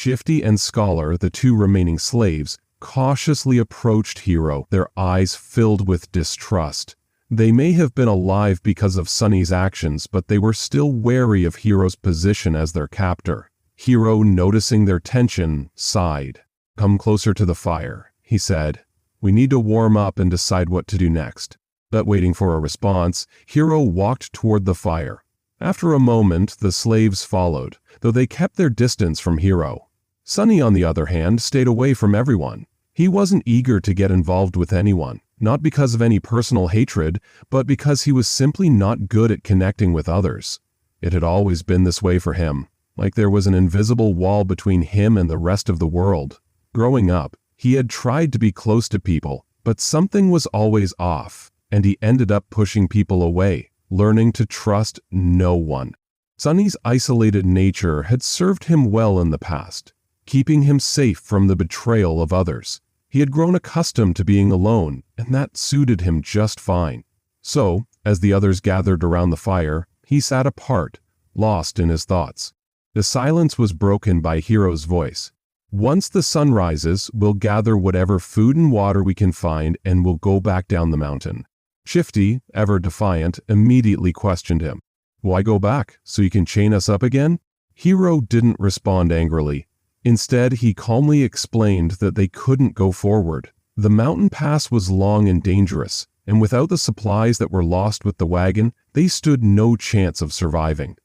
Shifty and Scholar, the two remaining slaves, cautiously approached Hiro, their eyes filled with distrust. They may have been alive because of Sunny's actions, but they were still wary of Hiro's position as their captor. Hiro, noticing their tension, sighed. "Come closer to the fire," he said. "We need to warm up and decide what to do next." But waiting for a response, Hiro walked toward the fire. After a moment, the slaves followed, though they kept their distance from Hiro. Sunny, on the other hand, stayed away from everyone. He wasn't eager to get involved with anyone, not because of any personal hatred, but because he was simply not good at connecting with others. It had always been this way for him, like there was an invisible wall between him and the rest of the world. Growing up, he had tried to be close to people, but something was always off, and he ended up pushing people away, learning to trust no one. Sunny's isolated nature had served him well in the past, keeping him safe from the betrayal of others. He had grown accustomed to being alone, and that suited him just fine. So, as the others gathered around the fire, he sat apart, lost in his thoughts. The silence was broken by Hiro's voice. "Once the sun rises, we'll gather whatever food and water we can find and we'll go back down the mountain." Shifty, ever defiant, immediately questioned him. "Why go back? So you can chain us up again?" Hiro didn't respond angrily. Instead, he calmly explained that they couldn't go forward. The mountain pass was long and dangerous, and without the supplies that were lost with the wagon, they stood no chance of surviving.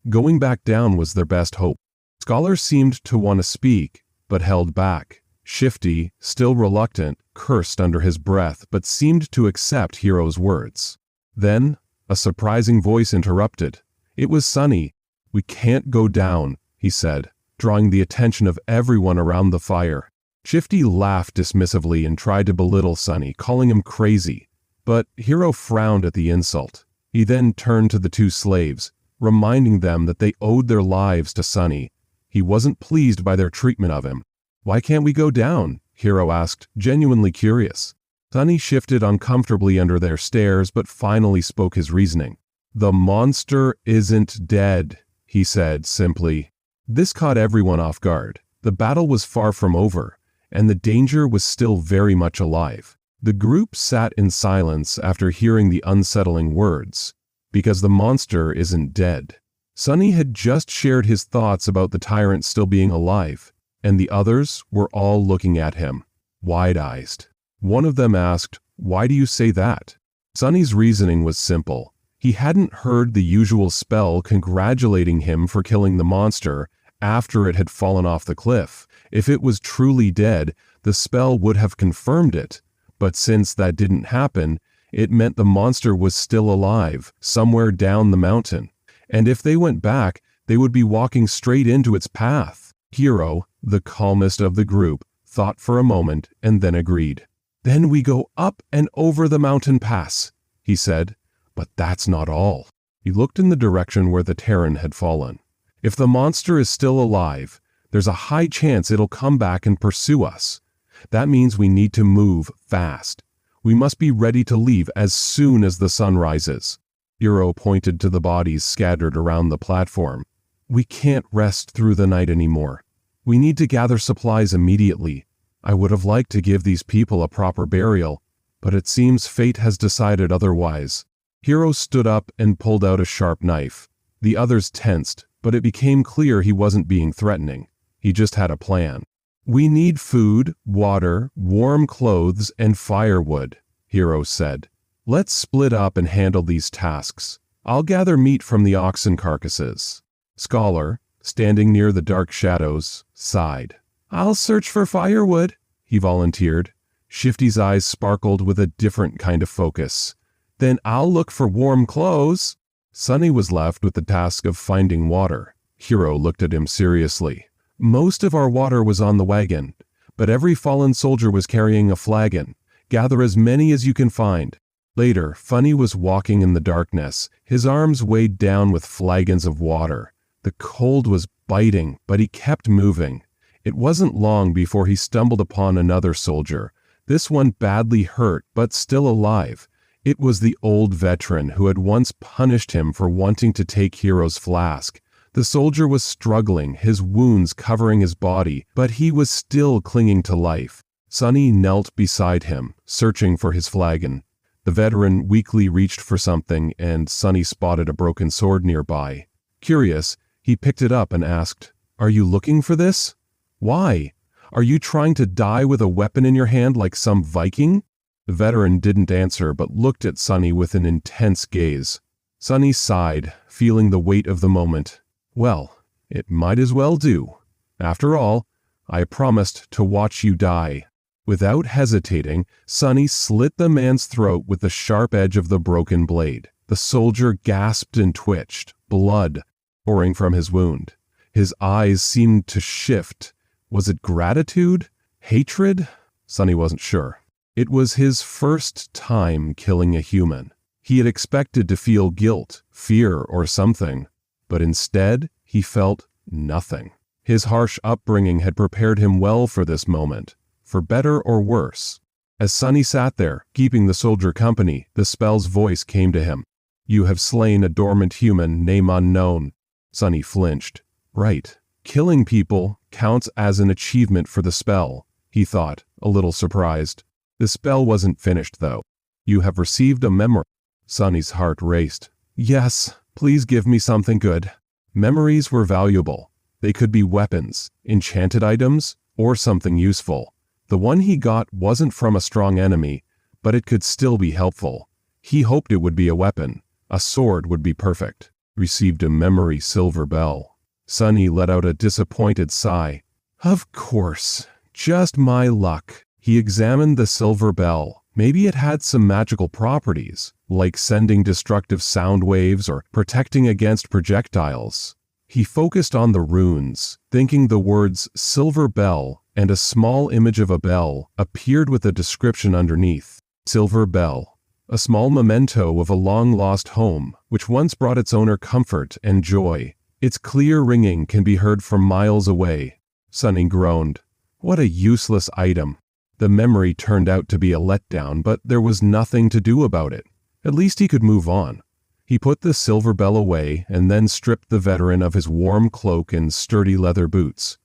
Going back down was their best hope. Scholar seemed to want to speak, but held back. Shifty, still reluctant, cursed under his breath but seemed to accept Hiro's words. Then, a surprising voice interrupted. It was Sunny. "We can't go down," he said, drawing the attention of everyone around the fire. Shifty laughed dismissively and tried to belittle Sunny, calling him crazy. But Hiro frowned at the insult. He then turned to the two slaves, reminding them that they owed their lives to Sunny. He wasn't pleased by their treatment of him. "Why can't we go down?" Hiro asked, genuinely curious. Sunny shifted uncomfortably under their stares but finally spoke his reasoning. "The monster isn't dead," he said simply. This caught everyone off guard. The battle was far from over, and the danger was still very much alive. The group sat in silence after hearing the unsettling words. "Because the monster isn't dead." Sunny had just shared his thoughts about the tyrant still being alive, and the others were all looking at him, wide-eyed. One of them asked, "Why do you say that?" Sunny's reasoning was simple. He hadn't heard the usual spell congratulating him for killing the monster after it had fallen off the cliff. If it was truly dead, the spell would have confirmed it. But since that didn't happen, it meant the monster was still alive, somewhere down the mountain. And if they went back, they would be walking straight into its path. Hiro, the calmest of the group, thought for a moment and then agreed. "Then we go up and over the mountain pass," he said. "But that's not all." He looked in the direction where the Terran had fallen. "If the monster is still alive, there's a high chance it'll come back and pursue us. That means we need to move fast. We must be ready to leave as soon as the sun rises." Hiro pointed to the bodies scattered around the platform. "We can't rest through the night anymore. We need to gather supplies immediately. I would have liked to give these people a proper burial, but it seems fate has decided otherwise." Hiro stood up and pulled out a sharp knife. The others tensed, but it became clear he wasn't being threatening. He just had a plan. "We need food, water, warm clothes, and firewood," Hiro said. "Let's split up and handle these tasks. I'll gather meat from the oxen carcasses." Scholar, standing near the dark shadows, sighed. "I'll search for firewood," he volunteered. Shifty's eyes sparkled with a different kind of focus. "Then I'll look for warm clothes." Sunny was left with the task of finding water. Hiro looked at him seriously. "Most of our water was on the wagon, but every fallen soldier was carrying a flagon. Gather as many as you can find." Later, Funny was walking in the darkness, his arms weighed down with flagons of water. The cold was biting, but he kept moving. It wasn't long before he stumbled upon another soldier, this one badly hurt but still alive. It was the old veteran who had once punished him for wanting to take Hiro's flask. The soldier was struggling, his wounds covering his body, but he was still clinging to life. Sunny knelt beside him, searching for his flagon. The veteran weakly reached for something, and Sunny spotted a broken sword nearby. Curious, he picked it up and asked, "Are you looking for this? Why? Are you trying to die with a weapon in your hand like some Viking?" The veteran didn't answer but looked at Sunny with an intense gaze. Sunny sighed, feeling the weight of the moment. Well, it might as well do. After all, I promised to watch you die. Without hesitating, Sunny slit the man's throat with the sharp edge of the broken blade. The soldier gasped and twitched, blood pouring from his wound. His eyes seemed to shift. Was it gratitude? Hatred? Sunny wasn't sure. It was his first time killing a human. He had expected to feel guilt, fear, or something, but instead he felt nothing. His harsh upbringing had prepared him well for this moment, for better or worse. As Sunny sat there, keeping the soldier company, the spell's voice came to him. "You have slain a dormant human, name unknown." Sunny flinched. Right. Killing people counts as an achievement for the spell, he thought, a little surprised. The spell wasn't finished, though. "You have received a memory." Sunny's heart raced. "Yes, please give me something good." Memories were valuable. They could be weapons, enchanted items, or something useful. The one he got wasn't from a strong enemy, but it could still be helpful. He hoped it would be a weapon. A sword would be perfect. Received a memory silver bell. Sunny let out a disappointed sigh. Of course, just my luck. He examined the silver bell. Maybe it had some magical properties, like sending destructive sound waves or protecting against projectiles. He focused on the runes, thinking the words silver bell and a small image of a bell appeared with a description underneath. Silver bell, a small memento of a long-lost home, which once brought its owner comfort and joy. Its clear ringing can be heard from miles away. Sunny groaned. What a useless item. The memory turned out to be a letdown, but there was nothing to do about it. At least he could move on. He put the silver bell away and then stripped the veteran of his warm cloak and sturdy leather boots.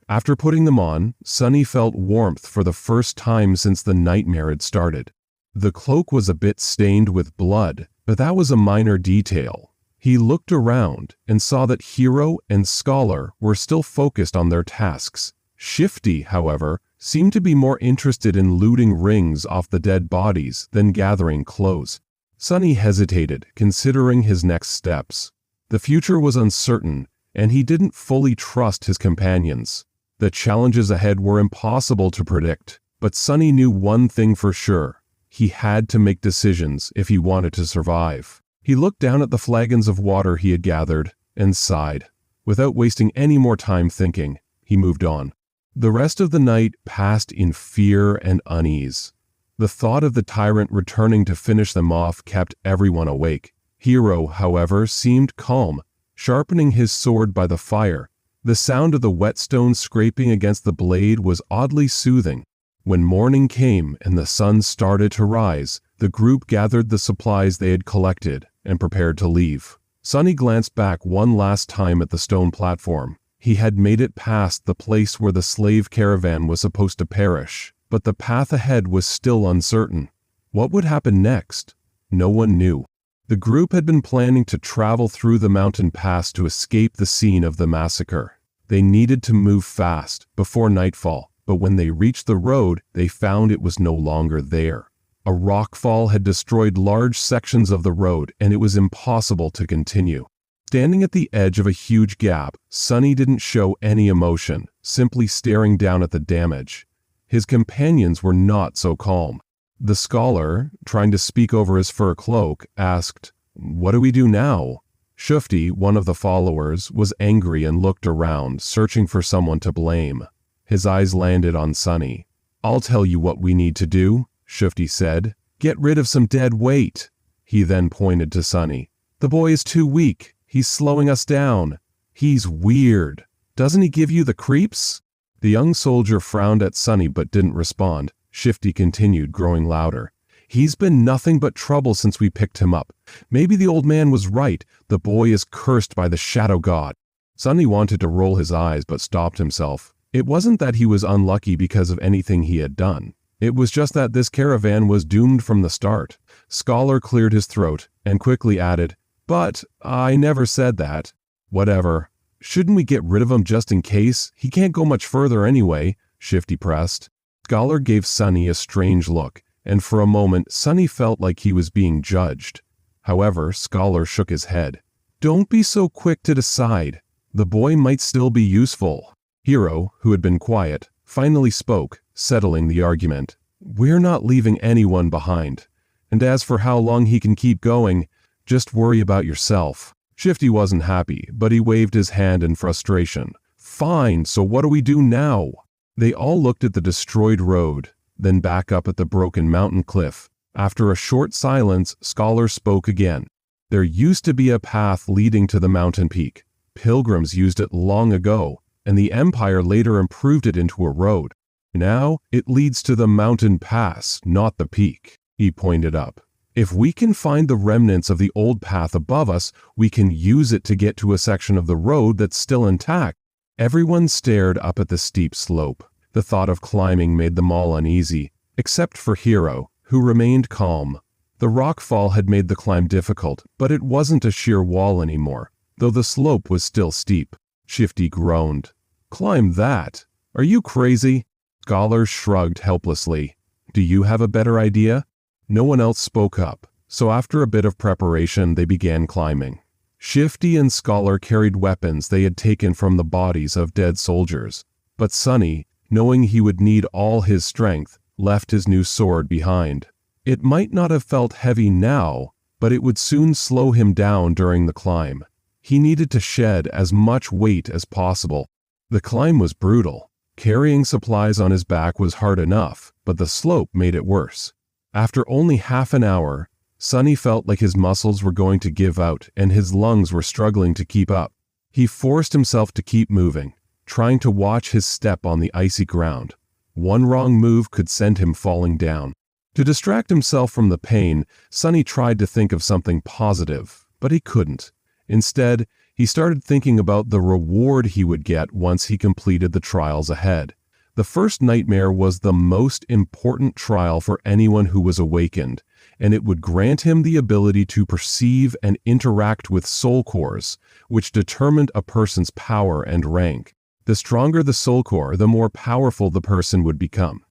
After putting them on, Sunny felt warmth for the first time since the nightmare had started. The cloak was a bit stained with blood, but that was a minor detail. He looked around and saw that Hero and Scholar were still focused on their tasks. Shifty, however, seemed to be more interested in looting rings off the dead bodies than gathering clothes. Sunny hesitated, considering his next steps. The future was uncertain, and he didn't fully trust his companions. The challenges ahead were impossible to predict, but Sunny knew one thing for sure. He had to make decisions if he wanted to survive. He looked down at the flagons of water he had gathered and sighed. Without wasting any more time thinking, he moved on. The rest of the night passed in fear and unease. The thought of the tyrant returning to finish them off kept everyone awake. Hero, however, seemed calm, sharpening his sword by the fire. The sound of the whetstone scraping against the blade was oddly soothing. When morning came and the sun started to rise, the group gathered the supplies they had collected and prepared to leave. Sunny glanced back one last time at the stone platform. He had made it past the place where the slave caravan was supposed to perish, but the path ahead was still uncertain. What would happen next? No one knew. The group had been planning to travel through the mountain pass to escape the scene of the massacre. They needed to move fast, before nightfall, but when they reached the road, they found it was no longer there. A rockfall had destroyed large sections of the road, and it was impossible to continue. Standing at the edge of a huge gap, Sunny didn't show any emotion, simply staring down at the damage. His companions were not so calm. The scholar, trying to speak over his fur cloak, asked, "What do we do now?" Shufti, one of the followers, was angry and looked around, searching for someone to blame. His eyes landed on Sunny. "I'll tell you what we need to do," Shufti said. "Get rid of some dead weight." He then pointed to Sunny. "The boy is too weak. He's slowing us down. He's weird. Doesn't he give you the creeps?" The young soldier frowned at Sunny but didn't respond. Shifty continued, growing louder. "He's been nothing but trouble since we picked him up. Maybe the old man was right. The boy is cursed by the shadow god." Sunny wanted to roll his eyes but stopped himself. It wasn't that he was unlucky because of anything he had done. It was just that this caravan was doomed from the start. Scholar cleared his throat and quickly added, "But I never said that." "Whatever. Shouldn't we get rid of him just in case? He can't go much further anyway," Shifty pressed. Scholar gave Sunny a strange look, and for a moment Sunny felt like he was being judged. However, Scholar shook his head. "Don't be so quick to decide. The boy might still be useful." Hiro, who had been quiet, finally spoke, settling the argument. "We're not leaving anyone behind. And as for how long he can keep going, just worry about yourself." Shifty wasn't happy, but he waved his hand in frustration. "Fine, so what do we do now?" They all looked at the destroyed road, then back up at the broken mountain cliff. After a short silence, Scholar spoke again. "There used to be a path leading to the mountain peak. Pilgrims used it long ago, and the Empire later improved it into a road. Now, it leads to the mountain pass, not the peak," he pointed up. "If we can find the remnants of the old path above us, we can use it to get to a section of the road that's still intact." Everyone stared up at the steep slope. The thought of climbing made them all uneasy, except for Hiro, who remained calm. The rock fall had made the climb difficult, but it wasn't a sheer wall anymore, though the slope was still steep. Shifty groaned. "Climb that? Are you crazy?" Scholar shrugged helplessly. "Do you have a better idea?" No one else spoke up, so after a bit of preparation they began climbing. Shifty and Scholar carried weapons they had taken from the bodies of dead soldiers, but Sunny, knowing he would need all his strength, left his new sword behind. It might not have felt heavy now, but it would soon slow him down during the climb. He needed to shed as much weight as possible. The climb was brutal. Carrying supplies on his back was hard enough, but the slope made it worse. After only half an hour, Sunny felt like his muscles were going to give out and his lungs were struggling to keep up. He forced himself to keep moving, trying to watch his step on the icy ground. One wrong move could send him falling down. To distract himself from the pain, Sunny tried to think of something positive, but he couldn't. Instead, he started thinking about the reward he would get once he completed the trials ahead. The first nightmare was the most important trial for anyone who was awakened, and it would grant him the ability to perceive and interact with soul cores, which determined a person's power and rank. The stronger the soul core, the more powerful the person would become.